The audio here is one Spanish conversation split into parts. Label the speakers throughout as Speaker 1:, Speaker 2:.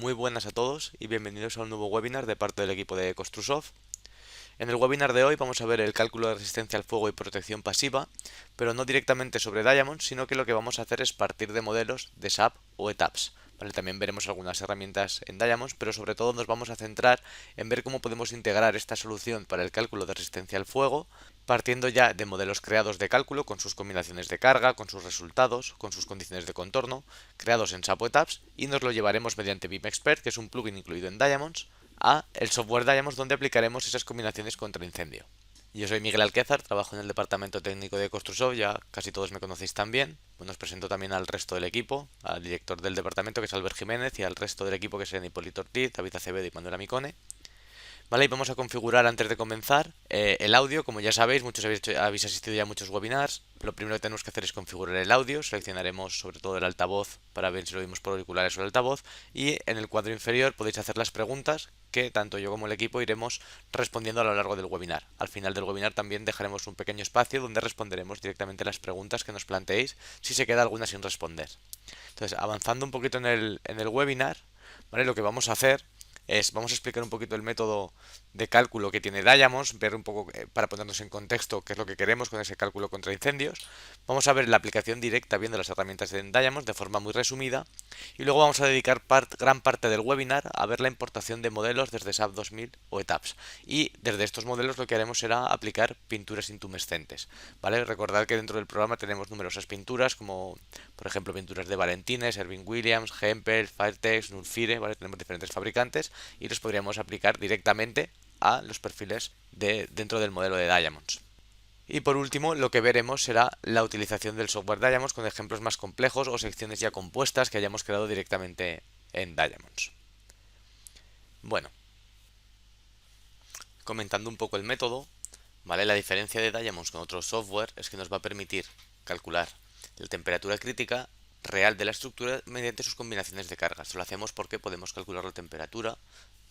Speaker 1: Muy buenas a todos y bienvenidos a un nuevo webinar de parte del equipo de Construsoft. En el webinar de hoy vamos a ver el cálculo de resistencia al fuego y protección pasiva, pero no directamente sobre Diamond, sino que lo que vamos a hacer es partir de modelos de SAP o ETAPS. ¿Vale? También veremos algunas herramientas en Diamond, pero sobre todo nos vamos a centrar en ver cómo podemos integrar esta solución para el cálculo de resistencia al fuego, partiendo ya de modelos creados de cálculo con sus combinaciones de carga, con sus resultados, con sus condiciones de contorno, creados en SAP o ETAPS, y nos lo llevaremos mediante BIM Expert, que es un plugin incluido en Diamonds, a el software Diamonds donde aplicaremos esas combinaciones contra incendio. Yo soy Miguel Alquézar, trabajo en el departamento técnico de Construsoft, ya casi todos me conocéis también. Bueno, os presento también al resto del equipo, al director del departamento que es Albert Jiménez y al resto del equipo que es Hipólito Ortiz, David Acevedo y Manuel Amicone. Vale, y vamos a configurar antes de comenzar el audio. Como ya sabéis, muchos habéis asistido ya a muchos webinars. Lo primero que tenemos que hacer es configurar el audio. Seleccionaremos sobre todo el altavoz para ver si lo oímos por auriculares o el altavoz. Y en el cuadro inferior podéis hacer las preguntas que tanto yo como el equipo iremos respondiendo a lo largo del webinar. Al final del webinar también dejaremos un pequeño espacio donde responderemos directamente las preguntas que nos planteéis si se queda alguna sin responder. Entonces, avanzando un poquito en el webinar, ¿vale? Lo que vamos a hacer vamos a explicar un poquito el método de cálculo que tiene Diamonds, ver un poco para ponernos en contexto qué es lo que queremos con ese cálculo contra incendios. Vamos a ver la aplicación directa viendo las herramientas de Diamonds de forma muy resumida y luego vamos a dedicar gran parte del webinar a ver la importación de modelos desde SAP 2000 o ETAPS. Y desde estos modelos lo que haremos será aplicar pinturas intumescentes, ¿vale? Recordad que dentro del programa tenemos numerosas pinturas como por ejemplo pinturas de Valentines, Sherwin Williams, Hempel, Firetex, Nulfire, ¿vale? Tenemos diferentes fabricantes y los podríamos aplicar directamente a los perfiles dentro del modelo de Diamonds. Y por último, lo que veremos será la utilización del software Diamonds con ejemplos más complejos o secciones ya compuestas que hayamos creado directamente en Diamonds. Bueno, comentando un poco el método, ¿vale? La diferencia de Diamonds con otro software es que nos va a permitir calcular la temperatura crítica real de la estructura mediante sus combinaciones de cargas. Esto lo hacemos porque podemos calcular la temperatura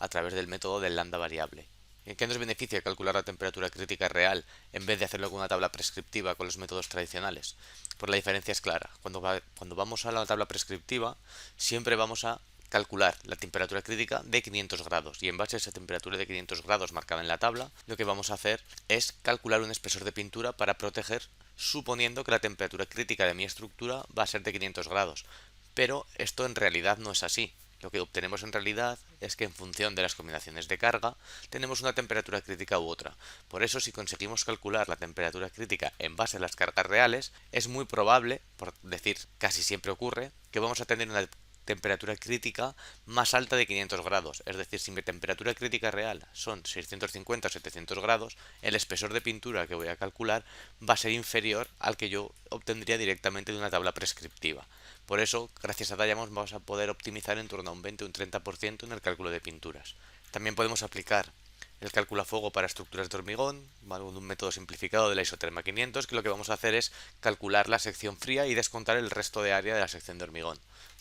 Speaker 1: a través del método del lambda variable. ¿En qué nos beneficia calcular la temperatura crítica real en vez de hacerlo con una tabla prescriptiva con los métodos tradicionales? Pues la diferencia es clara. Cuando vamos a la tabla prescriptiva, siempre vamos a calcular la temperatura crítica de 500 grados y en base a esa temperatura de 500 grados marcada en la tabla, lo que vamos a hacer es calcular un espesor de pintura para proteger, suponiendo que la temperatura crítica de mi estructura va a ser de 500 grados. Pero esto en realidad no es así. Lo que obtenemos en realidad es que en función de las combinaciones de carga tenemos una temperatura crítica u otra. Por eso si conseguimos calcular la temperatura crítica en base a las cargas reales, es muy probable, por decir casi siempre ocurre, que vamos a tener una temperatura crítica más alta de 500 grados. Es decir, si mi temperatura crítica real son 650 o 700 grados, el espesor de pintura que voy a calcular va a ser inferior al que yo obtendría directamente de una tabla prescriptiva. Por eso, gracias a Diamonds vamos a poder optimizar en torno a un 20 o un 30% en el cálculo de pinturas. También podemos aplicar el cálculo a fuego para estructuras de hormigón, ¿vale? Un método simplificado de la isoterma 500, que lo que vamos a hacer es calcular la sección fría y descontar el resto de área de la sección de hormigón.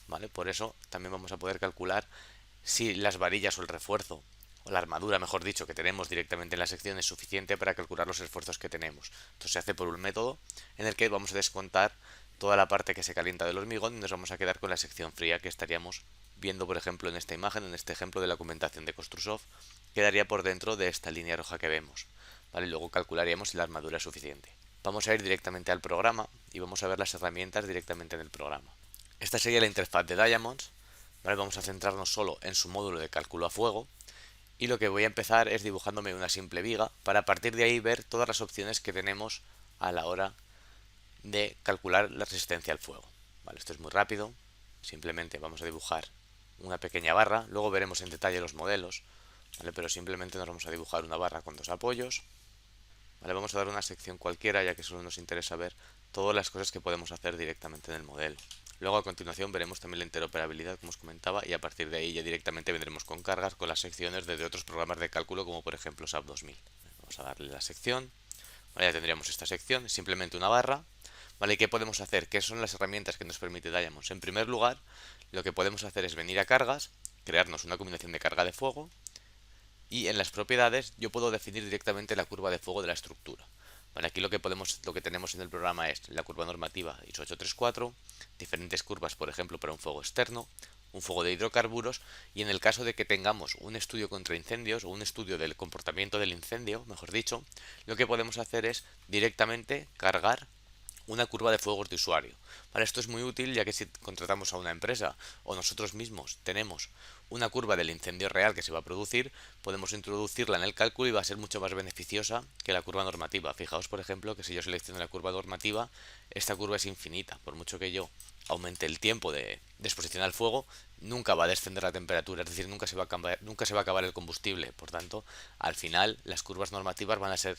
Speaker 1: ¿Vale? Por eso también vamos a poder calcular si las varillas o el refuerzo, o la armadura, mejor dicho, que tenemos directamente en la sección es suficiente para calcular los esfuerzos que tenemos. Esto se hace por un método en el que vamos a descontar toda la parte que se calienta del hormigón y nos vamos a quedar con la sección fría que estaríamos viendo, por ejemplo, en esta imagen, en este ejemplo de la documentación de Construsoft, quedaría por dentro de esta línea roja que vemos. ¿Vale? Luego calcularíamos si la armadura es suficiente. Vamos a ir directamente al programa y vamos a ver las herramientas directamente en el programa. Esta sería la interfaz de Diamonds. ¿Vale? Vamos a centrarnos solo en su módulo de cálculo a fuego. Y lo que voy a empezar es dibujándome una simple viga para a partir de ahí ver todas las opciones que tenemos a la hora de calcular la resistencia al fuego. ¿Vale? Esto es muy rápido. Simplemente vamos a dibujar una pequeña barra. Luego veremos en detalle los modelos. ¿Vale? Pero simplemente nos vamos a dibujar una barra con dos apoyos. ¿Vale? Vamos a dar una sección cualquiera ya que solo nos interesa ver todas las cosas que podemos hacer directamente en el modelo. Luego a continuación veremos también la interoperabilidad, como os comentaba, y a partir de ahí ya directamente vendremos con cargas con las secciones desde otros programas de cálculo como por ejemplo SAP 2000. Vamos a darle la sección. Vale, ya tendríamos esta sección, simplemente una barra. Vale, ¿y qué podemos hacer? ¿Qué son las herramientas que nos permite Diamonds? En primer lugar, lo que podemos hacer es venir a cargas, crearnos una combinación de carga de fuego y en las propiedades yo puedo definir directamente la curva de fuego de la estructura. Bueno, aquí lo que tenemos en el programa es la curva normativa ISO 834, diferentes curvas, por ejemplo, para un fuego externo, un fuego de hidrocarburos, y en el caso de que tengamos un estudio contra incendios o un estudio del comportamiento del incendio, mejor dicho, lo que podemos hacer es directamente cargar una curva de fuegos de usuario. Para esto es muy útil, ya que si contratamos a una empresa o nosotros mismos tenemos una curva del incendio real que se va a producir, podemos introducirla en el cálculo y va a ser mucho más beneficiosa que la curva normativa. Fijaos, por ejemplo, que si yo selecciono la curva normativa, esta curva es infinita. Por mucho que yo aumente el tiempo de exposición al fuego, nunca va a descender la temperatura, es decir, nunca se va a acabar el combustible. Por tanto, al final, las curvas normativas van a ser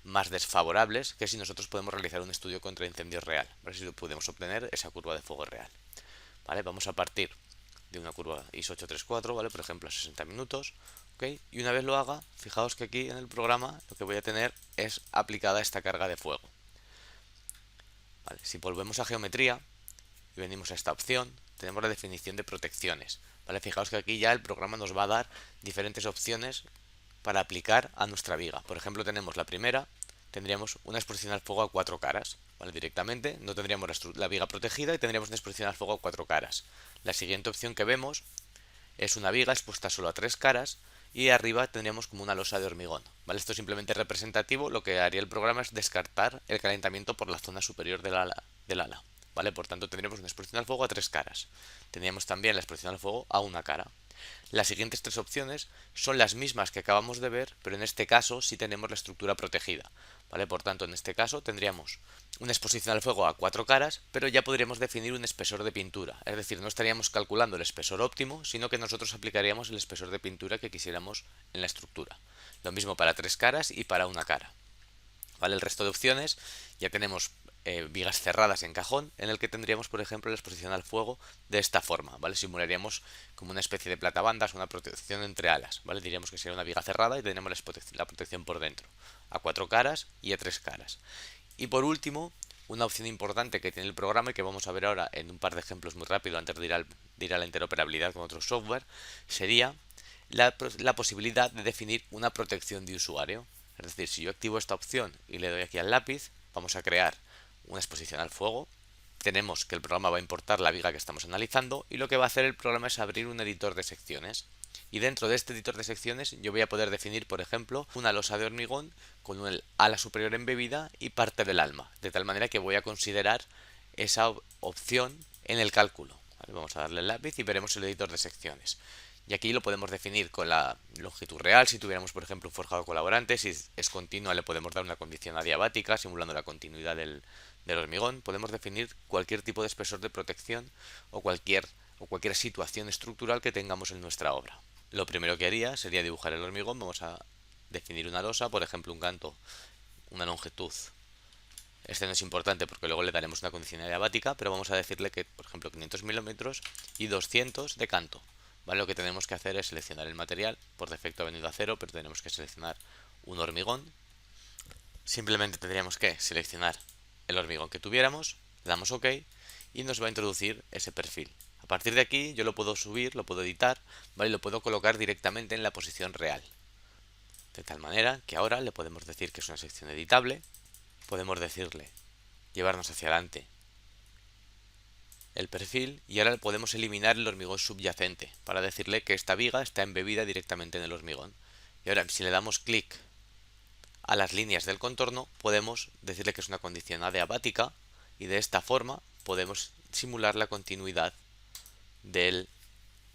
Speaker 1: más desfavorables que si nosotros podemos realizar un estudio contra incendios real. A ver si podemos obtener esa curva de fuego real. ¿Vale? Vamos a partir de una curva ISO 834, ¿vale? Por ejemplo, a 60 minutos. ¿Ok? Y una vez lo haga, fijaos que aquí en el programa lo que voy a tener es aplicada esta carga de fuego. ¿Vale? Si volvemos a geometría y venimos a esta opción, tenemos la definición de protecciones. ¿Vale? Fijaos que aquí ya el programa nos va a dar diferentes opciones para aplicar a nuestra viga. Por ejemplo, tenemos la primera, tendríamos una exposición al fuego a 4 caras. ¿Vale? Directamente no tendríamos la viga protegida y tendríamos una exposición al fuego a 4 caras. La siguiente opción que vemos es una viga expuesta solo a 3 caras y arriba tendríamos como una losa de hormigón. ¿Vale? Esto es simplemente representativo, lo que haría el programa es descartar el calentamiento por la zona superior del ala. ¿Vale? Por tanto tendríamos una exposición al fuego a 3 caras. Tendríamos también la exposición al fuego a una cara. Las siguientes tres opciones son las mismas que acabamos de ver, pero en este caso sí tenemos la estructura protegida. ¿Vale? Por tanto, en este caso tendríamos una exposición al fuego a 4 caras, pero ya podríamos definir un espesor de pintura. Es decir, no estaríamos calculando el espesor óptimo, sino que nosotros aplicaríamos el espesor de pintura que quisiéramos en la estructura. Lo mismo para 3 caras y para una cara. ¿Vale? El resto de opciones ya tenemos vigas cerradas en cajón, en el que tendríamos, por ejemplo, la exposición al fuego de esta forma, ¿vale? Simularíamos como una especie de platabandas, una protección entre alas, ¿vale? Diríamos que sería una viga cerrada y tenemos la protección por dentro, a 4 caras y a 3 caras. Y por último, una opción importante que tiene el programa y que vamos a ver ahora en un par de ejemplos muy rápido antes de ir a la interoperabilidad con otro software, sería la posibilidad de definir una protección de usuario. Es decir, si yo activo esta opción y le doy aquí al lápiz, vamos a crear una exposición al fuego. Tenemos que el programa va a importar la viga que estamos analizando y lo que va a hacer el programa es abrir un editor de secciones. Y dentro de este editor de secciones yo voy a poder definir, por ejemplo, una losa de hormigón con un ala superior embebida y parte del alma, de tal manera que voy a considerar esa opción en el cálculo. ¿Vale? Vamos a darle el lápiz y veremos el editor de secciones. Y aquí lo podemos definir con la longitud real, si tuviéramos por ejemplo un forjado colaborante, si es continua le podemos dar una condición adiabática simulando la continuidad del hormigón. Podemos definir cualquier tipo de espesor de protección o cualquier situación estructural que tengamos en nuestra obra. Lo primero que haría sería dibujar el hormigón. Vamos a definir una losa, por ejemplo un canto, una longitud. Este no es importante porque luego le daremos una condición adiabática, pero vamos a decirle que, por ejemplo, 500 milímetros y 200 de canto. ¿Vale? Lo que tenemos que hacer es seleccionar el material. Por defecto ha venido a 0, pero tenemos que seleccionar un hormigón. Simplemente tendríamos que seleccionar el hormigón que tuviéramos, le damos OK y nos va a introducir ese perfil. A partir de aquí yo lo puedo subir, lo puedo editar, ¿vale? Y lo puedo colocar directamente en la posición real. De tal manera que ahora le podemos decir que es una sección editable, podemos decirle llevarnos hacia adelante el perfil y ahora podemos eliminar el hormigón subyacente para decirle que esta viga está embebida directamente en el hormigón. Y ahora si le damos clic a las líneas del contorno podemos decirle que es una condición adiabática y de esta forma podemos simular la continuidad del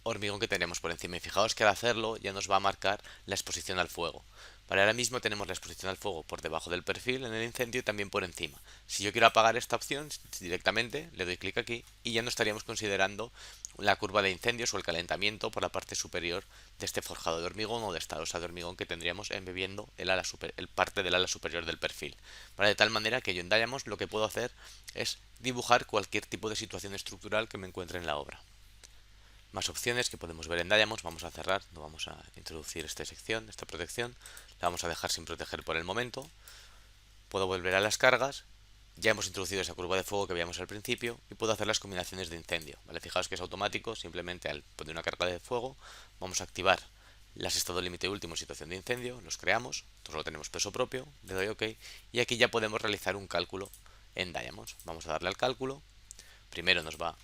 Speaker 1: hormigón que tenemos por encima. Y fijaos que al hacerlo ya nos va a marcar la exposición al fuego. Para ahora mismo tenemos la exposición al fuego por debajo del perfil en el incendio y también por encima. Si yo quiero apagar esta opción directamente le doy clic aquí y ya no estaríamos considerando la curva de incendios o el calentamiento por la parte superior de este forjado de hormigón o de esta losa de hormigón que tendríamos embebiendo el parte del ala superior del perfil. De tal manera que yo en Diamond lo que puedo hacer es dibujar cualquier tipo de situación estructural que me encuentre en la obra. Más opciones que podemos ver en Diamond. Vamos a cerrar, no vamos a introducir esta sección, esta protección, la vamos a dejar sin proteger por el momento. Puedo volver a las cargas, ya hemos introducido esa curva de fuego que veíamos al principio y puedo hacer las combinaciones de incendio. ¿Vale? Fijaos que es automático, simplemente al poner una carga de fuego vamos a activar las estado límite último en situación de incendio, los creamos, solo tenemos peso propio, le doy OK y aquí ya podemos realizar un cálculo en Diamonds. Vamos a darle al cálculo, primero nos va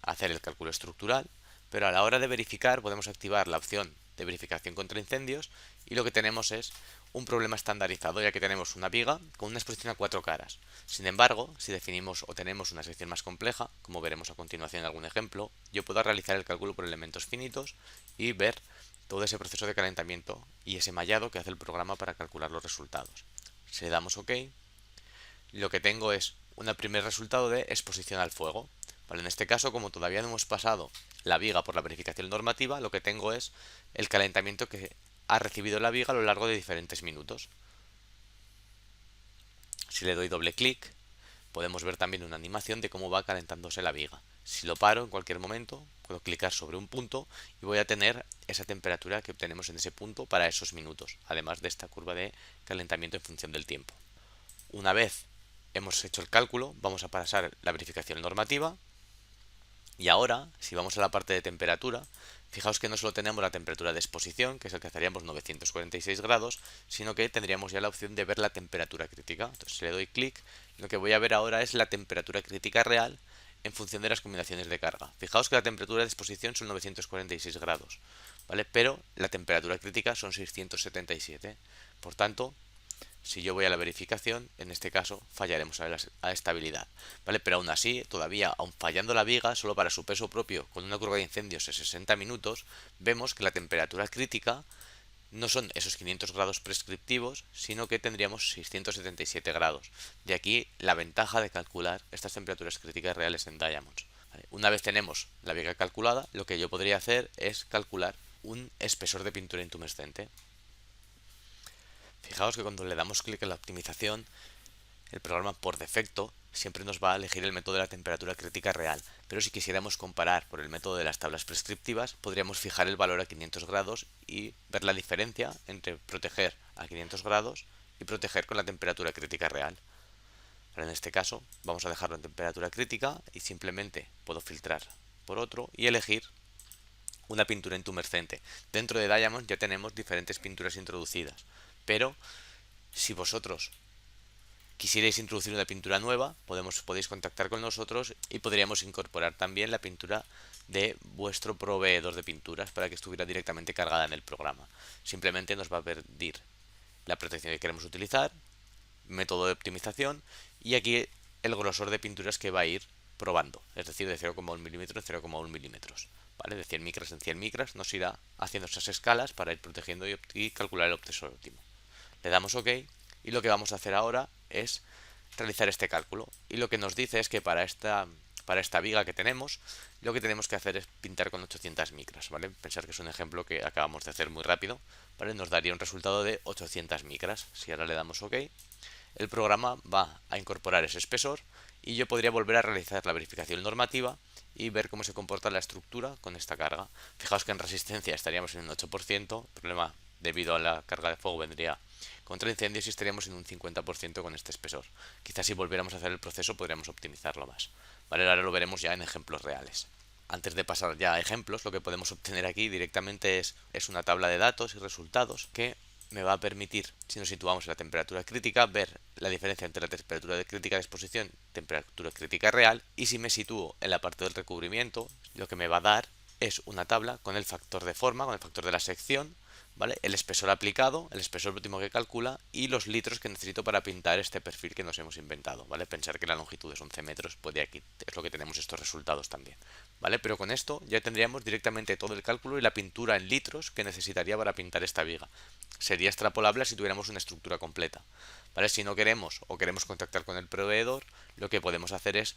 Speaker 1: a hacer el cálculo estructural, pero a la hora de verificar podemos activar la opción de verificación contra incendios y lo que tenemos es un problema estandarizado, ya que tenemos una viga con una exposición a 4 caras. Sin embargo, si definimos o tenemos una sección más compleja, como veremos a continuación en algún ejemplo, yo puedo realizar el cálculo por elementos finitos y ver todo ese proceso de calentamiento y ese mallado que hace el programa para calcular los resultados. Si le damos OK, lo que tengo es un primer resultado de exposición al fuego. Vale, en este caso, como todavía no hemos pasado la viga por la verificación normativa, lo que tengo es el calentamiento que ha recibido la viga a lo largo de diferentes minutos. Si le doy doble clic, podemos ver también una animación de cómo va calentándose la viga. Si lo paro en cualquier momento, puedo clicar sobre un punto y voy a tener esa temperatura que obtenemos en ese punto para esos minutos, además de esta curva de calentamiento en función del tiempo. Una vez hemos hecho el cálculo, vamos a pasar la verificación normativa. Y ahora, si vamos a la parte de temperatura, fijaos que no solo tenemos la temperatura de exposición, que es el que estaríamos 946 grados, sino que tendríamos ya la opción de ver la temperatura crítica. Entonces, si le doy clic, lo que voy a ver ahora es la temperatura crítica real en función de las combinaciones de carga. Fijaos que la temperatura de exposición son 946 grados, ¿vale? Pero la temperatura crítica son 677. Por tanto, si yo voy a la verificación, en este caso fallaremos a la estabilidad, ¿vale? Pero aún así, todavía, aun fallando la viga, solo para su peso propio, con una curva de incendios de 60 minutos, vemos que la temperatura crítica no son esos 500 grados prescriptivos, sino que tendríamos 677 grados. De aquí la ventaja de calcular estas temperaturas críticas reales en Diamonds. ¿Vale? Una vez tenemos la viga calculada, lo que yo podría hacer es calcular un espesor de pintura intumescente. Fijaos que cuando le damos clic en la optimización, el programa por defecto siempre nos va a elegir el método de la temperatura crítica real, pero si quisiéramos comparar por el método de las tablas prescriptivas, podríamos fijar el valor a 500 grados y ver la diferencia entre proteger a 500 grados y proteger con la temperatura crítica real. Ahora en este caso vamos a dejarlo en temperatura crítica y simplemente puedo filtrar por otro y elegir una pintura intumescente. Dentro de Diamond ya tenemos diferentes pinturas introducidas, pero si vosotros quisierais introducir una pintura nueva, podéis contactar con nosotros y podríamos incorporar también la pintura de vuestro proveedor de pinturas para que estuviera directamente cargada en el programa. Simplemente nos va a pedir la protección que queremos utilizar, método de optimización y aquí el grosor de pinturas que va a ir probando, es decir, de 0,1 milímetros en 0,1 milímetros. ¿Vale? De 100 micras en 100 micras nos irá haciendo esas escalas para ir protegiendo y calcular el espesor óptimo. Le damos OK y lo que vamos a hacer ahora es realizar este cálculo. Y lo que nos dice es que para esta viga que tenemos, lo que tenemos que hacer es pintar con 800 micras, ¿vale? Pensar que es un ejemplo que acabamos de hacer muy rápido, ¿vale? Nos daría un resultado de 800 micras. Si ahora le damos OK, el programa va a incorporar ese espesor y yo podría volver a realizar la verificación normativa y ver cómo se comporta la estructura con esta carga. Fijaos que en resistencia estaríamos en un 8%, el problema debido a la carga de fuego vendría contra incendios y estaríamos en un 50% con este espesor. Quizás si volviéramos a hacer el proceso podríamos optimizarlo más. ¿Vale? Ahora lo veremos ya en ejemplos reales. Antes de pasar ya a ejemplos, lo que podemos obtener aquí directamente es una tabla de datos y resultados que me va a permitir, si nos situamos en la temperatura crítica, ver la diferencia entre la temperatura de crítica de exposición y temperatura crítica real, y si me sitúo en la parte del recubrimiento, lo que me va a dar es una tabla con el factor de forma, con el factor de la sección, ¿vale? El espesor aplicado, el espesor último que calcula y los litros que necesito para pintar este perfil que nos hemos inventado, ¿vale? Pensar que la longitud es 11 metros, pues de aquí es lo que tenemos estos resultados también, ¿vale? Pero con esto ya tendríamos directamente todo el cálculo y la pintura en litros que necesitaría para pintar esta viga. Sería extrapolable si tuviéramos una estructura completa, ¿vale? Si no queremos o queremos contactar con el proveedor, lo que podemos hacer es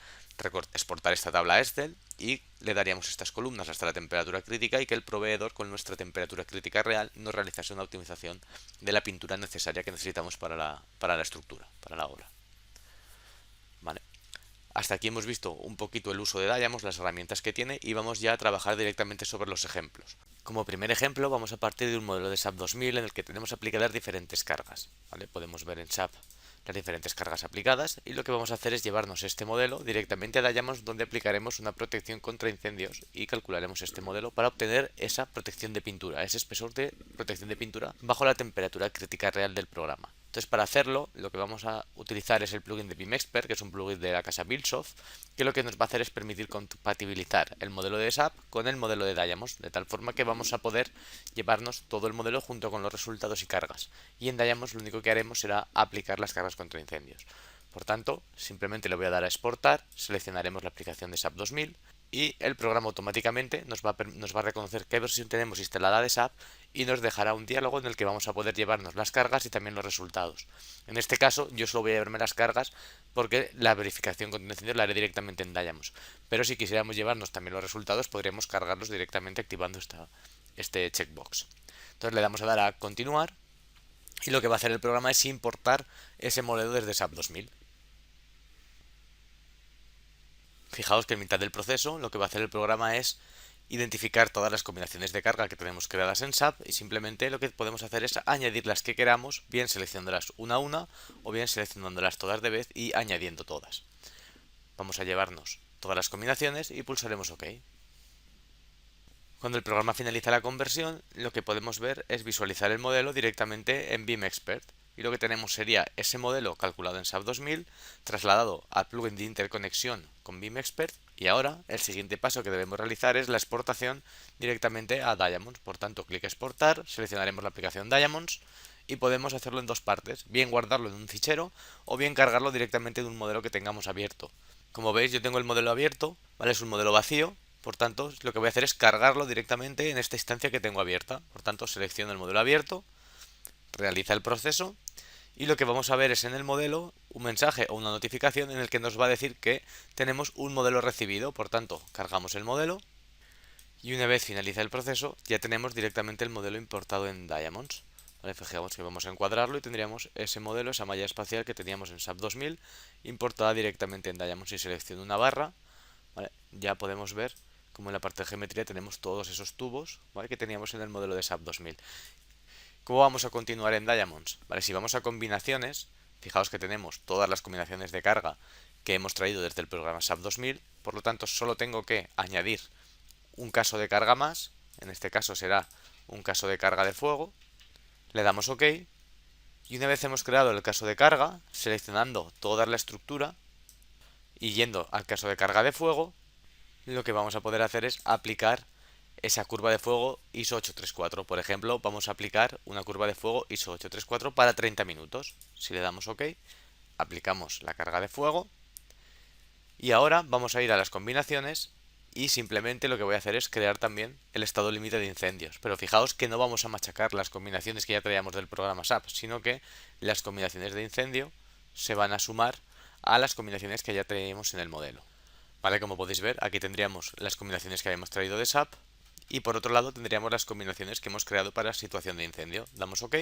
Speaker 1: exportar esta tabla a Excel y le daríamos estas columnas hasta la temperatura crítica y que el proveedor con nuestra temperatura crítica real nos realizase una optimización de la pintura necesaria que necesitamos para la estructura, para la obra. Vale. Hasta aquí hemos visto un poquito el uso de Diamonds, las herramientas que tiene y vamos ya a trabajar directamente sobre los ejemplos. Como primer ejemplo vamos a partir de un modelo de SAP 2000 en el que tenemos aplicadas diferentes cargas. ¿Vale? Podemos ver en SAP las diferentes cargas aplicadas, y lo que vamos a hacer es llevarnos este modelo directamente a Diamondс, donde aplicaremos una protección contra incendios y calcularemos este modelo para obtener esa protección de pintura, ese espesor de protección de pintura bajo la temperatura crítica real del programa. Entonces, para hacerlo, lo que vamos a utilizar es el plugin de BIMExpert, que es un plugin de la casa Buildsoft, que lo que nos va a hacer es permitir compatibilizar el modelo de SAP con el modelo de Diamonds, de tal forma que vamos a poder llevarnos todo el modelo junto con los resultados y cargas. Y en Diamonds lo único que haremos será aplicar las cargas contra incendios. Por tanto, simplemente le voy a dar a exportar, seleccionaremos la aplicación de SAP 2000 y el programa automáticamente nos va a reconocer qué versión tenemos instalada de SAP y nos dejará un diálogo en el que vamos a poder llevarnos las cargas y también los resultados. En este caso, yo solo voy a llevarme las cargas porque la verificación contra incendios la haré directamente en Diamonds. Pero si quisiéramos llevarnos también los resultados, podríamos cargarlos directamente activando este checkbox. Entonces le damos a dar a continuar y lo que va a hacer el programa es importar ese modelo desde SAP 2000. Fijaos que en mitad del proceso lo que va a hacer el programa es identificar todas las combinaciones de carga que tenemos creadas en SAP y simplemente lo que podemos hacer es añadir las que queramos, bien seleccionándolas una a una o bien seleccionándolas todas de vez y añadiendo todas. Vamos a llevarnos todas las combinaciones y pulsaremos OK. Cuando el programa finaliza la conversión, lo que podemos ver es visualizar el modelo directamente en BIMExpert. Y lo que tenemos sería ese modelo calculado en SAP 2000, trasladado al plugin de interconexión con BIMExpert. Y ahora el siguiente paso que debemos realizar es la exportación directamente a Diamonds. Por tanto, clic exportar, seleccionaremos la aplicación Diamonds y podemos hacerlo en dos partes, bien guardarlo en un fichero o bien cargarlo directamente de un modelo que tengamos abierto. Como veis, yo tengo el modelo abierto, ¿vale? Es un modelo vacío, por tanto, lo que voy a hacer es cargarlo directamente en esta instancia que tengo abierta. Por tanto, selecciono el modelo abierto, realiza el proceso y lo que vamos a ver es en el modelo un mensaje o una notificación en el que nos va a decir que tenemos un modelo recibido. Por tanto, cargamos el modelo y una vez finaliza el proceso ya tenemos directamente el modelo importado en Diamonds. ¿Vale? Fijamos que vamos a encuadrarlo y tendríamos ese modelo, esa malla espacial que teníamos en SAP 2000 importada directamente en Diamonds. Si selecciono una barra, ¿vale? Ya podemos ver como en la parte de geometría tenemos todos esos tubos, ¿vale? Que teníamos en el modelo de SAP 2000. ¿Cómo vamos a continuar en Diamonds? ¿Vale? Si vamos a combinaciones, fijaos que tenemos todas las combinaciones de carga que hemos traído desde el programa SAP 2000, por lo tanto solo tengo que añadir un caso de carga más, en este caso será un caso de carga de fuego, le damos OK y una vez hemos creado el caso de carga, seleccionando toda la estructura y yendo al caso de carga de fuego, lo que vamos a poder hacer es aplicar esa curva de fuego ISO 834. Por ejemplo, vamos a aplicar una curva de fuego ISO 834 para 30 minutos. Si le damos OK, aplicamos la carga de fuego y ahora vamos a ir a las combinaciones y simplemente lo que voy a hacer es crear también el estado límite de incendios. Pero fijaos que no vamos a machacar las combinaciones que ya traíamos del programa SAP, sino que las combinaciones de incendio se van a sumar a las combinaciones que ya traíamos en el modelo. Vale, como podéis ver, aquí tendríamos las combinaciones que habíamos traído de SAP y por otro lado tendríamos las combinaciones que hemos creado para situación de incendio. Damos OK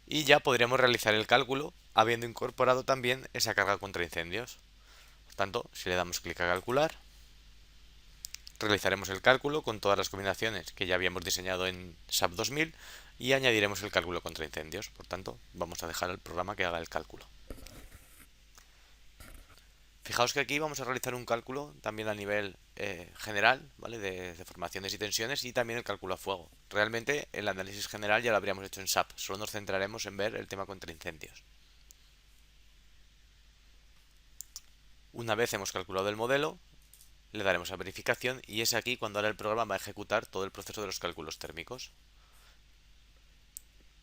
Speaker 1: y ya podríamos realizar el cálculo habiendo incorporado también esa carga contra incendios. Por tanto, si le damos clic a calcular, realizaremos el cálculo con todas las combinaciones que ya habíamos diseñado en SAP 2000 y añadiremos el cálculo contra incendios. Por tanto, vamos a dejar al programa que haga el cálculo. Fijaos que aquí vamos a realizar un cálculo también a nivel general, ¿vale? De formaciones y tensiones y también el cálculo a fuego. Realmente el análisis general ya lo habríamos hecho en SAP, solo nos centraremos en ver el tema contra incendios. Una vez hemos calculado el modelo, le daremos a verificación y es aquí cuando ahora el programa va a ejecutar todo el proceso de los cálculos térmicos.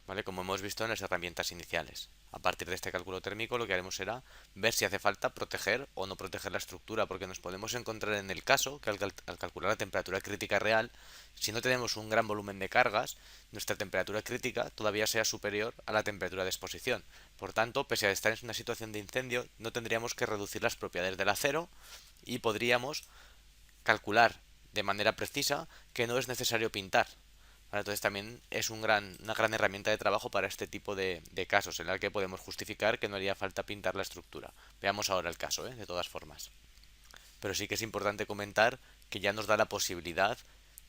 Speaker 1: ¿Vale? Como hemos visto en las herramientas iniciales. A partir de este cálculo térmico lo que haremos será ver si hace falta proteger o no proteger la estructura, porque nos podemos encontrar en el caso que al calcular la temperatura crítica real, si no tenemos un gran volumen de cargas, nuestra temperatura crítica todavía sea superior a la temperatura de exposición. Por tanto, pese a estar en una situación de incendio, no tendríamos que reducir las propiedades del acero y podríamos calcular de manera precisa que no es necesario pintar. Vale, entonces también es una gran herramienta de trabajo para este tipo de casos en el que podemos justificar que no haría falta pintar la estructura. Veamos ahora el caso, de todas formas. Pero sí que es importante comentar que ya nos da la posibilidad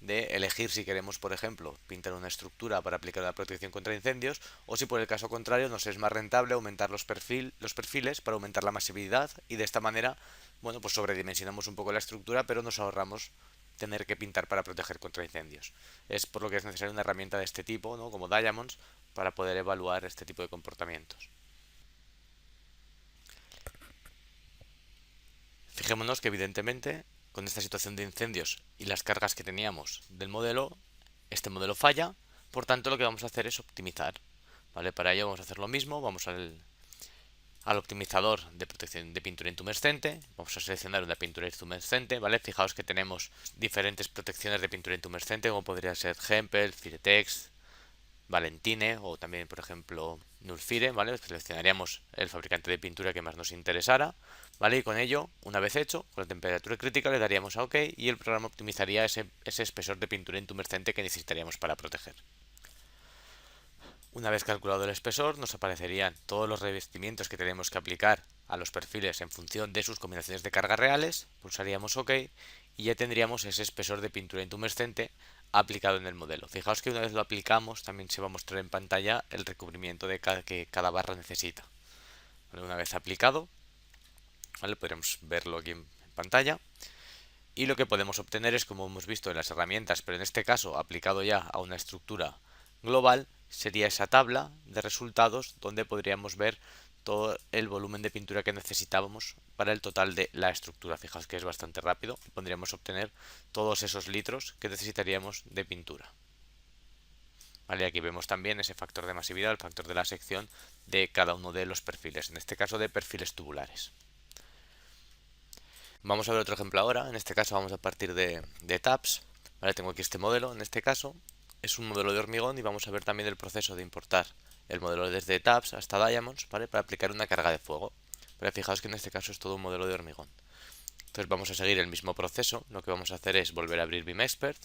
Speaker 1: de elegir si queremos, por ejemplo, pintar una estructura para aplicar la protección contra incendios, o si por el caso contrario nos es más rentable aumentar los perfiles para aumentar la masividad, y de esta manera, bueno, pues sobredimensionamos un poco la estructura, pero nos ahorramos tener que pintar para proteger contra incendios. Es por lo que es necesaria una herramienta de este tipo, ¿no? Como Diamonds, para poder evaluar este tipo de comportamientos. Fijémonos que evidentemente con esta situación de incendios y las cargas que teníamos del modelo, este modelo falla, por tanto lo que vamos a hacer es optimizar. ¿Vale? Para ello vamos a hacer lo mismo, vamos al optimizador de protección de pintura intumescente, vamos a seleccionar una pintura intumescente, ¿vale? Fijaos que tenemos diferentes protecciones de pintura intumescente, como podría ser Hempel, Firetex, Valentine o también, por ejemplo, Nulfire, ¿vale? Seleccionaríamos el fabricante de pintura que más nos interesara, ¿vale? Y con ello, una vez hecho, con la temperatura crítica le daríamos a OK y el programa optimizaría ese espesor de pintura intumescente que necesitaríamos para proteger. Una vez calculado el espesor, nos aparecerían todos los revestimientos que tenemos que aplicar a los perfiles en función de sus combinaciones de cargas reales, pulsaríamos OK y ya tendríamos ese espesor de pintura intumescente aplicado en el modelo. Fijaos que una vez lo aplicamos también se va a mostrar en pantalla el recubrimiento que cada barra necesita. ¿Vale? Una vez aplicado, ¿vale? Podremos verlo aquí en pantalla. Y lo que podemos obtener es, como hemos visto en las herramientas, pero en este caso aplicado ya a una estructura global, sería esa tabla de resultados donde podríamos ver todo el volumen de pintura que necesitábamos para el total de la estructura. Fijaos que es bastante rápido y podríamos obtener todos esos litros que necesitaríamos de pintura. Vale, aquí vemos también ese factor de masividad, el factor de la sección de cada uno de los perfiles, en este caso de perfiles tubulares. Vamos a ver otro ejemplo ahora, en este caso vamos a partir de tabs. Vale, tengo aquí este modelo, en este caso es un modelo de hormigón y vamos a ver también el proceso de importar el modelo desde tabs hasta Diamonds, ¿vale? Para aplicar una carga de fuego. Pero fijaos que en este caso es todo un modelo de hormigón. Entonces vamos a seguir el mismo proceso, lo que vamos a hacer es volver a abrir BIMExpert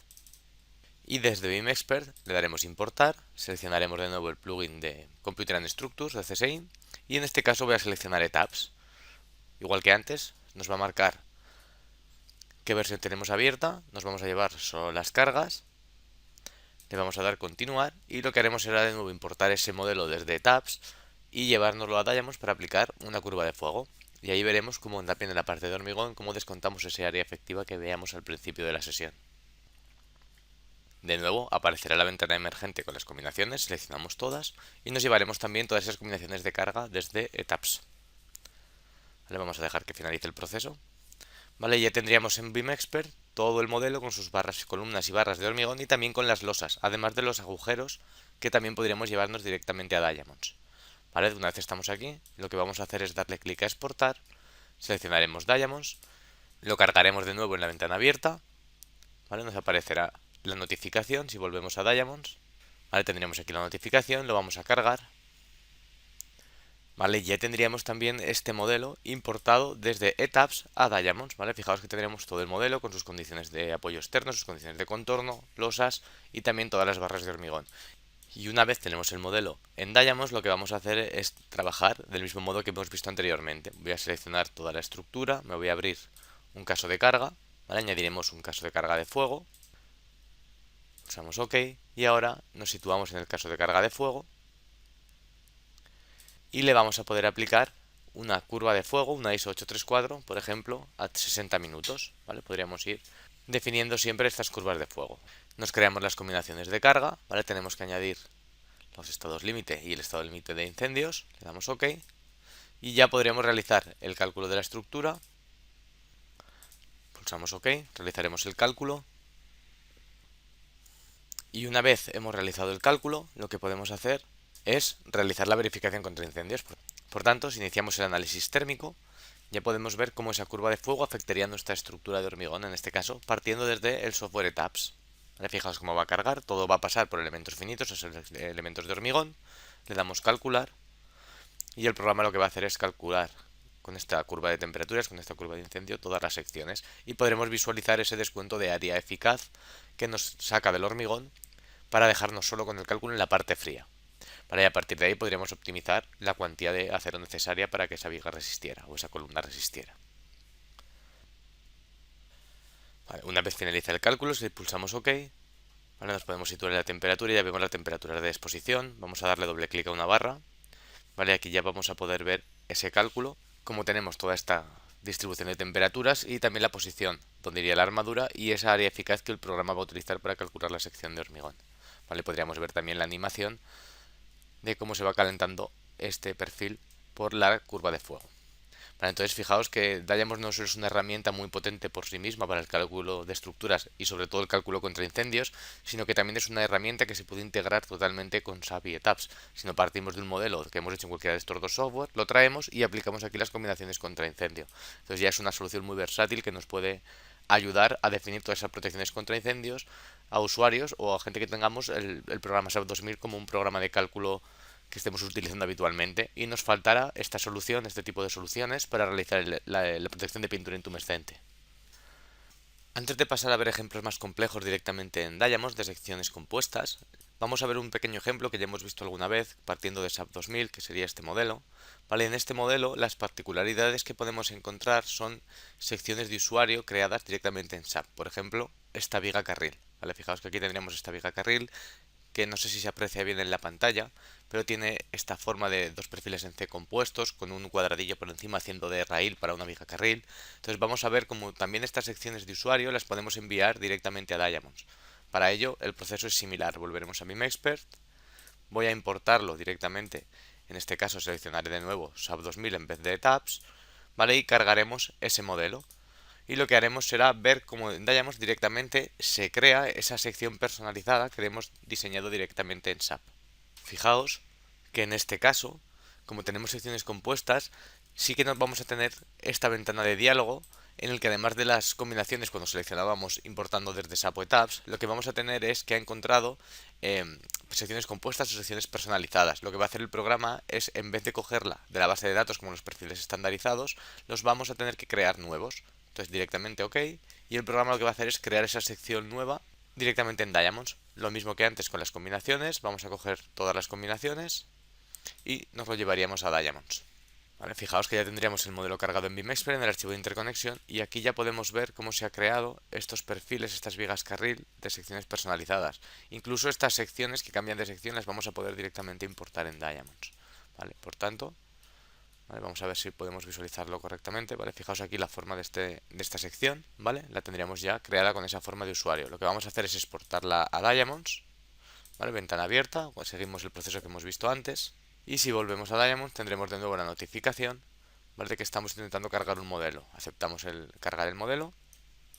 Speaker 1: y desde BIMExpert le daremos importar, seleccionaremos de nuevo el plugin de Computer and Structures de CSI y en este caso voy a seleccionar tabs. Igual que antes, nos va a marcar qué versión tenemos abierta, nos vamos a llevar solo las cargas, le vamos a dar continuar y lo que haremos será de nuevo importar ese modelo desde tabs y llevárnoslo a Diamonds para aplicar una curva de fuego. Y ahí veremos cómo también en la parte de hormigón, cómo descontamos ese área efectiva que veíamos al principio de la sesión. De nuevo aparecerá la ventana emergente con las combinaciones, seleccionamos todas y nos llevaremos también todas esas combinaciones de carga desde tabs. Vale, vamos a dejar que finalice el proceso. Vale, ya tendríamos en BIMExpert todo el modelo con sus barras, columnas y barras de hormigón y también con las losas, además de los agujeros que también podríamos llevarnos directamente a Diamonds. Vale, una vez estamos aquí, lo que vamos a hacer es darle clic a exportar, seleccionaremos Diamonds, lo cargaremos de nuevo en la ventana abierta, vale, nos aparecerá la notificación si volvemos a Diamonds, vale, tendríamos aquí la notificación, lo vamos a cargar. ¿Vale? Ya tendríamos también este modelo importado desde eTabs a Diamonds, ¿vale? Fijaos que tendríamos todo el modelo con sus condiciones de apoyo externo, sus condiciones de contorno, losas y también todas las barras de hormigón. Y una vez tenemos el modelo en Diamonds, lo que vamos a hacer es trabajar del mismo modo que hemos visto anteriormente. Voy a seleccionar toda la estructura, me voy a abrir un caso de carga, ¿vale? Añadiremos un caso de carga de fuego, pulsamos OK y ahora nos situamos en el caso de carga de fuego y le vamos a poder aplicar una curva de fuego, una ISO 834, por ejemplo, a 60 minutos, ¿vale? Podríamos ir definiendo siempre estas curvas de fuego. Nos creamos las combinaciones de carga, ¿vale? Tenemos que añadir los estados límite y el estado límite de incendios, le damos OK y ya podríamos realizar el cálculo de la estructura. Pulsamos OK, realizaremos el cálculo y una vez hemos realizado el cálculo, lo que podemos hacer es realizar la verificación contra incendios. Por tanto, si iniciamos el análisis térmico, ya podemos ver cómo esa curva de fuego afectaría nuestra estructura de hormigón, en este caso, partiendo desde el software tabs. ¿Vale? Fijaos cómo va a cargar, todo va a pasar por elementos finitos, esos elementos de hormigón, le damos calcular y el programa lo que va a hacer es calcular con esta curva de temperaturas, con esta curva de incendio, todas las secciones y podremos visualizar ese descuento de área eficaz que nos saca del hormigón para dejarnos solo con el cálculo en la parte fría. Para y a partir de ahí podríamos optimizar la cuantía de acero necesaria para que esa viga resistiera o esa columna resistiera. Vale, una vez finaliza el cálculo, si pulsamos OK, vale, nos podemos situar en la temperatura y ya vemos la temperatura de exposición. Vamos a darle doble clic a una barra. Vale, aquí ya vamos a poder ver ese cálculo, como tenemos toda esta distribución de temperaturas y también la posición donde iría la armadura y esa área eficaz que el programa va a utilizar para calcular la sección de hormigón. Vale, podríamos ver también la animación de cómo se va calentando este perfil por la curva de fuego. Vale, entonces fijaos que Diamond no solo es una herramienta muy potente por sí misma para el cálculo de estructuras y sobre todo el cálculo contra incendios, sino que también es una herramienta que se puede integrar totalmente con SAP y ETAPS. Si no partimos de un modelo que hemos hecho en cualquiera de estos dos software, lo traemos y aplicamos aquí las combinaciones contra incendio. Entonces ya es una solución muy versátil que nos puede ayudar a definir todas esas protecciones contra incendios a usuarios o a gente que tengamos el programa SAP 2000 como un programa de cálculo que estemos utilizando habitualmente y nos faltará esta solución, este tipo de soluciones para realizar la protección de pintura intumescente. Antes de pasar a ver ejemplos más complejos directamente en Diamond de secciones compuestas, vamos a ver un pequeño ejemplo que ya hemos visto alguna vez partiendo de SAP 2000, que sería este modelo. Vale, en este modelo las particularidades que podemos encontrar son secciones de usuario creadas directamente en SAP. Por ejemplo, esta viga carril. Vale, fijaos que aquí tendríamos esta viga carril que no sé si se aprecia bien en la pantalla, pero tiene esta forma de dos perfiles en C compuestos, con un cuadradillo por encima haciendo de raíl para una viga carril. Entonces vamos a ver cómo también estas secciones de usuario las podemos enviar directamente a Diamonds. Para ello el proceso es similar, volveremos a BIMExpert, voy a importarlo directamente, en este caso seleccionaré de nuevo SAP 2000 en vez de Tabs, ¿vale? Y cargaremos ese modelo y lo que haremos será ver cómo en Diamond directamente se crea esa sección personalizada que hemos diseñado directamente en SAP. Fijaos que en este caso, como tenemos secciones compuestas, sí que nos vamos a tener esta ventana de diálogo en el que además de las combinaciones cuando seleccionábamos importando desde SAP o Tabs, lo que vamos a tener es que ha encontrado secciones compuestas o secciones personalizadas. Lo que va a hacer el programa es, en vez de cogerla de la base de datos como los perfiles estandarizados, los vamos a tener que crear nuevos. Entonces directamente OK y el programa lo que va a hacer es crear esa sección nueva directamente en Diamonds. Lo mismo que antes con las combinaciones, vamos a coger todas las combinaciones y nos lo llevaríamos a Diamonds. Vale, fijaos que ya tendríamos el modelo cargado en BIMExpert en el archivo de interconexión y aquí ya podemos ver cómo se ha creado estos perfiles, estas vigas carril de secciones personalizadas. Incluso estas secciones que cambian de sección las vamos a poder directamente importar en Diamonds. Vale, por tanto, vale, vamos a ver si podemos visualizarlo correctamente. Vale, fijaos aquí la forma de esta sección, ¿vale? La tendríamos ya creada con esa forma de usuario. Lo que vamos a hacer es exportarla a Diamonds, ¿vale? Ventana abierta, pues seguimos el proceso que hemos visto antes. Y si volvemos a Diamond tendremos de nuevo la notificación, ¿vale? De que estamos intentando cargar un modelo. Aceptamos el cargar el modelo.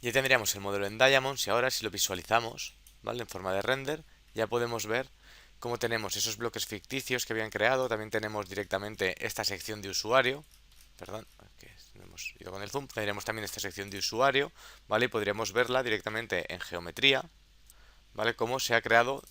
Speaker 1: Ya tendríamos el modelo en Diamond y ahora si lo visualizamos, ¿vale? En forma de render, ya podemos ver cómo tenemos esos bloques ficticios que habían creado. También tenemos directamente esta sección de usuario. Perdón, que hemos ido con el zoom. Tendríamos también esta sección de usuario, ¿vale? Y podríamos verla directamente en geometría, ¿vale? Cómo se ha creado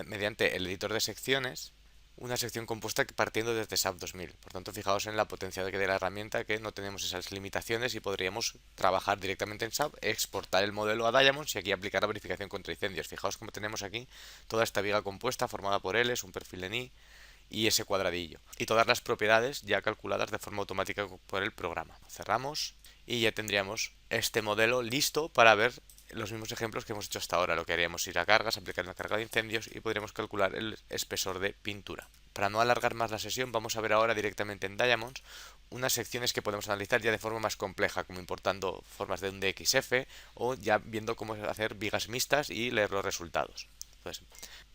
Speaker 1: mediante el editor de secciones una sección compuesta partiendo desde SAP 2000. Por tanto, fijaos en la potencia de la herramienta, que no tenemos esas limitaciones y podríamos trabajar directamente en SAP, exportar el modelo a Diamonds y aquí aplicar la verificación contra incendios. Fijaos cómo tenemos aquí toda esta viga compuesta formada por L, un perfil en I y ese cuadradillo. Y todas las propiedades ya calculadas de forma automática por el programa. Cerramos y ya tendríamos este modelo listo para ver los mismos ejemplos que hemos hecho hasta ahora. Lo que haríamos es ir a cargas, aplicar una carga de incendios y podríamos calcular el espesor de pintura. Para no alargar más la sesión, vamos a ver ahora directamente en Diamonds unas secciones que podemos analizar ya de forma más compleja, como importando formas de un DXF o ya viendo cómo hacer vigas mixtas y leer los resultados. Entonces,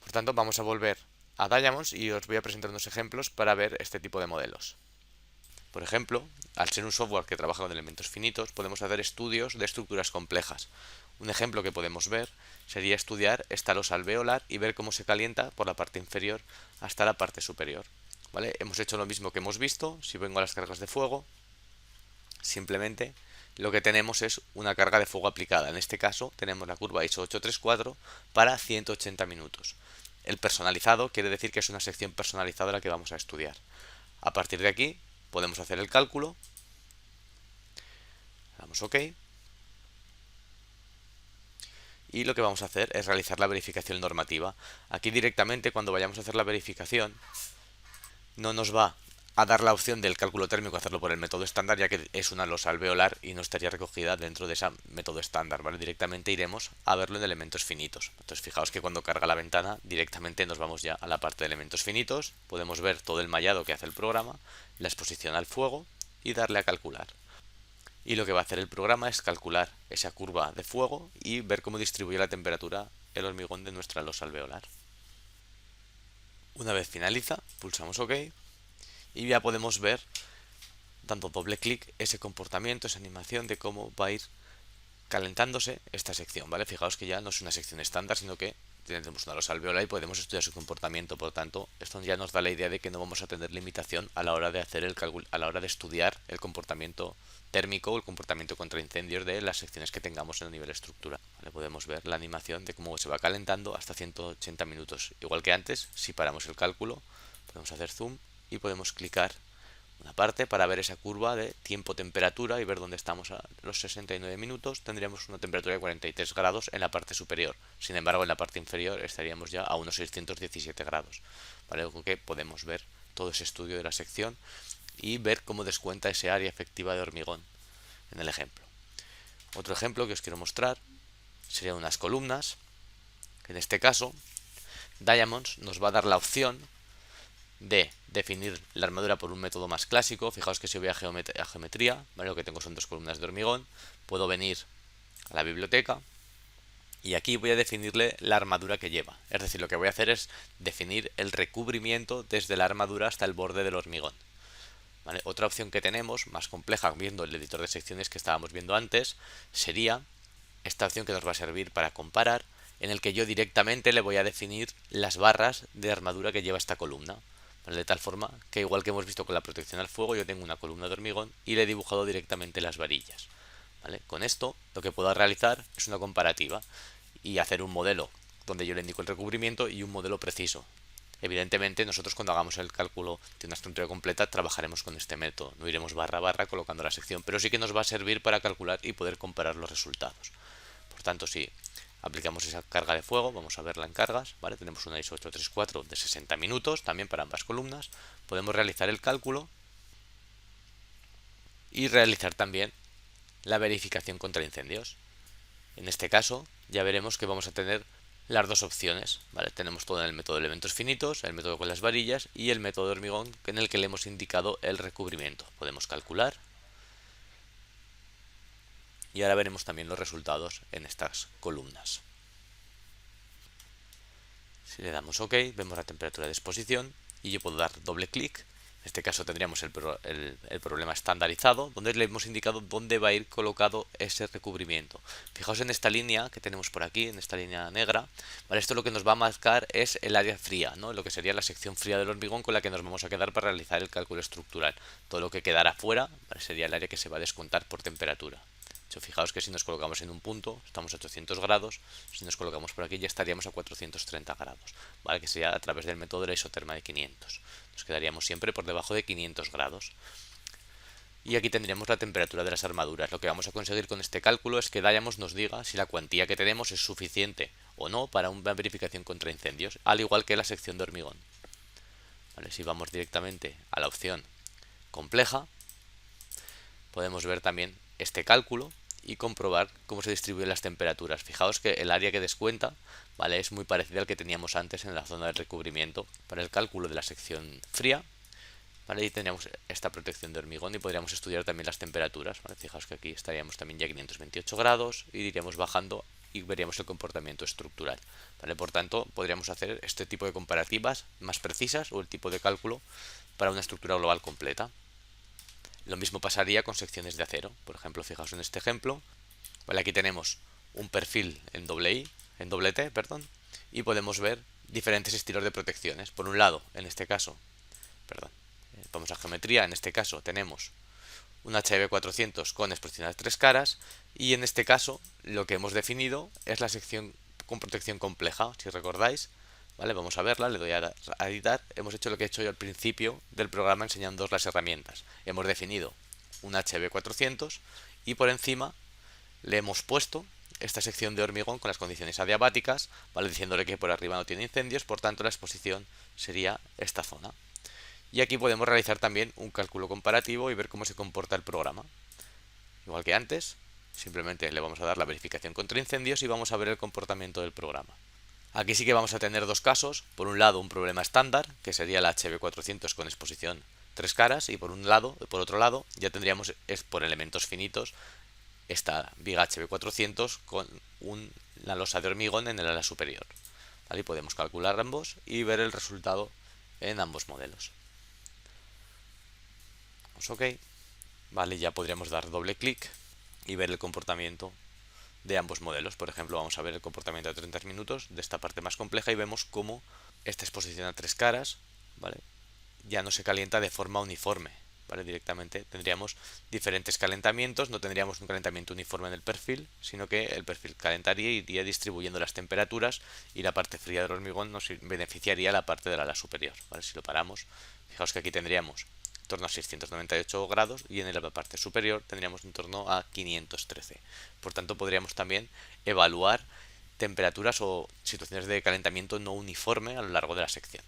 Speaker 1: por tanto, vamos a volver a Diamonds y os voy a presentar unos ejemplos para ver este tipo de modelos. Por ejemplo, al ser un software que trabaja con elementos finitos, podemos hacer estudios de estructuras complejas. Un ejemplo que podemos ver sería estudiar esta losa alveolar y ver cómo se calienta por la parte inferior hasta la parte superior. ¿Vale? Hemos hecho lo mismo que hemos visto. Si vengo a las cargas de fuego, simplemente lo que tenemos es una carga de fuego aplicada. En este caso tenemos la curva ISO 834 para 180 minutos. El personalizado quiere decir que es una sección personalizada la que vamos a estudiar. A partir de aquí podemos hacer el cálculo. Damos OK. Y lo que vamos a hacer es realizar la verificación normativa. Aquí directamente cuando vayamos a hacer la verificación no nos va a dar la opción del cálculo térmico, hacerlo por el método estándar, ya que es una losa alveolar y no estaría recogida dentro de ese método estándar, ¿vale? Directamente iremos a verlo en elementos finitos. Entonces fijaos que cuando carga la ventana directamente nos vamos ya a la parte de elementos finitos, podemos ver todo el mallado que hace el programa, la exposición al fuego y darle a calcular. Y lo que va a hacer el programa es calcular esa curva de fuego y ver cómo distribuye la temperatura el hormigón de nuestra losa alveolar. Una vez finaliza, pulsamos OK y ya podemos ver, dando doble clic, ese comportamiento, esa animación de cómo va a ir calentándose esta sección, ¿vale? Fijaos que ya no es una sección estándar, sino que tenemos una losa alveolar y podemos estudiar su comportamiento. Por lo tanto, esto ya nos da la idea de que no vamos a tener limitación a la hora de hacer el cálculo, a la hora de estudiar el comportamiento térmico o el comportamiento contra incendios de las secciones que tengamos en el nivel estructura. ¿Vale? Podemos ver la animación de cómo se va calentando hasta 180 minutos. Igual que antes, si paramos el cálculo, podemos hacer zoom y podemos clicar una parte para ver esa curva de tiempo-temperatura y ver dónde estamos a los 69 minutos. Tendríamos una temperatura de 43 grados en la parte superior. Sin embargo, en la parte inferior estaríamos ya a unos 617 grados. ¿Vale? Con que podemos ver todo ese estudio de la sección y ver cómo descuenta ese área efectiva de hormigón en el ejemplo. Otro ejemplo que os quiero mostrar serían unas columnas, que en este caso Diamonds nos va a dar la opción de definir la armadura por un método más clásico. Fijaos que si voy a geometría, ¿vale? Lo que tengo son dos columnas de hormigón. Puedo venir a la biblioteca y aquí voy a definirle la armadura que lleva. Es decir, lo que voy a hacer es definir el recubrimiento desde la armadura hasta el borde del hormigón. ¿Vale? Otra opción que tenemos, más compleja, viendo el editor de secciones que estábamos viendo antes, sería esta opción que nos va a servir para comparar, en el que yo directamente le voy a definir las barras de armadura que lleva esta columna. ¿Vale? De tal forma que, igual que hemos visto con la protección al fuego, yo tengo una columna de hormigón y le he dibujado directamente las varillas. ¿Vale? Con esto lo que puedo realizar es una comparativa y hacer un modelo donde yo le indico el recubrimiento y un modelo preciso. Evidentemente, nosotros cuando hagamos el cálculo de una estructura completa trabajaremos con este método, no iremos barra a barra colocando la sección, pero sí que nos va a servir para calcular y poder comparar los resultados. Por tanto, si aplicamos esa carga de fuego, vamos a verla en cargas, ¿vale? Tenemos una ISO 834 de 60 minutos, también para ambas columnas. Podemos realizar el cálculo y realizar también la verificación contra incendios. En este caso, ya veremos que vamos a tener las dos opciones, ¿vale? Tenemos todo en el método de elementos finitos, el método con las varillas y el método de hormigón en el que le hemos indicado el recubrimiento. Podemos calcular y ahora veremos también los resultados en estas columnas. Si le damos OK, vemos la temperatura de exposición y yo puedo dar doble clic. En este caso tendríamos el problema estandarizado, donde le hemos indicado dónde va a ir colocado ese recubrimiento. Fijaos en esta línea que tenemos por aquí, en esta línea negra. ¿Vale? Esto lo que nos va a marcar es el área fría, ¿no? Lo que sería la sección fría del hormigón con la que nos vamos a quedar para realizar el cálculo estructural. Todo lo que quedará fuera, ¿vale? Sería el área que se va a descontar por temperatura. Fijaos que si nos colocamos en un punto, estamos a 800 grados, si nos colocamos por aquí ya estaríamos a 430 grados, ¿vale? Que sería a través del método de la isoterma de 500. Nos quedaríamos siempre por debajo de 500 grados. Y aquí tendríamos la temperatura de las armaduras. Lo que vamos a conseguir con este cálculo es que Diamonds nos diga si la cuantía que tenemos es suficiente o no para una verificación contra incendios, al igual que la sección de hormigón. ¿Vale? Si vamos directamente a la opción compleja, podemos ver también este cálculo y comprobar cómo se distribuyen las temperaturas. Fijaos que el área que descuenta, ¿vale? Es muy parecida al que teníamos antes en la zona de recubrimiento para el cálculo de la sección fría, ¿vale? Y tendríamos esta protección de hormigón y podríamos estudiar también las temperaturas, ¿vale? Fijaos que aquí estaríamos también ya a 528 grados y iríamos bajando y veríamos el comportamiento estructural, ¿vale? Por tanto, podríamos hacer este tipo de comparativas más precisas o el tipo de cálculo para una estructura global completa. Lo mismo pasaría con secciones de acero. Por ejemplo, fijaos en este ejemplo. Vale, aquí tenemos un perfil en doble T, perdón, y podemos ver diferentes estilos de protecciones. Por un lado, en este caso, vamos a geometría, en este caso tenemos un HB400 con exposición a tres caras y en este caso lo que hemos definido es la sección con protección compleja, si recordáis. ¿Vale? Vamos a verla, le doy a editar. Hemos hecho lo que he hecho yo al principio del programa enseñándoos las herramientas. Hemos definido un HB400 y por encima le hemos puesto esta sección de hormigón con las condiciones adiabáticas, ¿vale? Diciéndole que por arriba no tiene incendios, por tanto la exposición sería esta zona. Y aquí podemos realizar también un cálculo comparativo y ver cómo se comporta el programa. Igual que antes, simplemente le vamos a dar la verificación contra incendios y vamos a ver el comportamiento del programa. Aquí sí que vamos a tener dos casos. Por un lado, un problema estándar, que sería la HB400 con exposición 3 caras, y por otro lado, ya tendríamos por elementos finitos esta viga HB400 con una losa de hormigón en el ala superior. ¿Vale? Y podemos calcular ambos y ver el resultado en ambos modelos. OK. Vale, ya podríamos dar doble clic y ver el comportamiento de ambos modelos. Por ejemplo, vamos a ver el comportamiento de 30 minutos de esta parte más compleja y vemos cómo esta exposición a 3 caras, ¿vale?, ya no se calienta de forma uniforme, ¿vale? Directamente tendríamos diferentes calentamientos, no tendríamos un calentamiento uniforme en el perfil, sino que el perfil calentaría y iría distribuyendo las temperaturas, y la parte fría del hormigón nos beneficiaría la parte del ala superior, ¿vale? Si lo paramos, fijaos que aquí tendríamos en torno a 698 grados y en la parte superior tendríamos en torno a 513. Por tanto, podríamos también evaluar temperaturas o situaciones de calentamiento no uniforme a lo largo de la sección.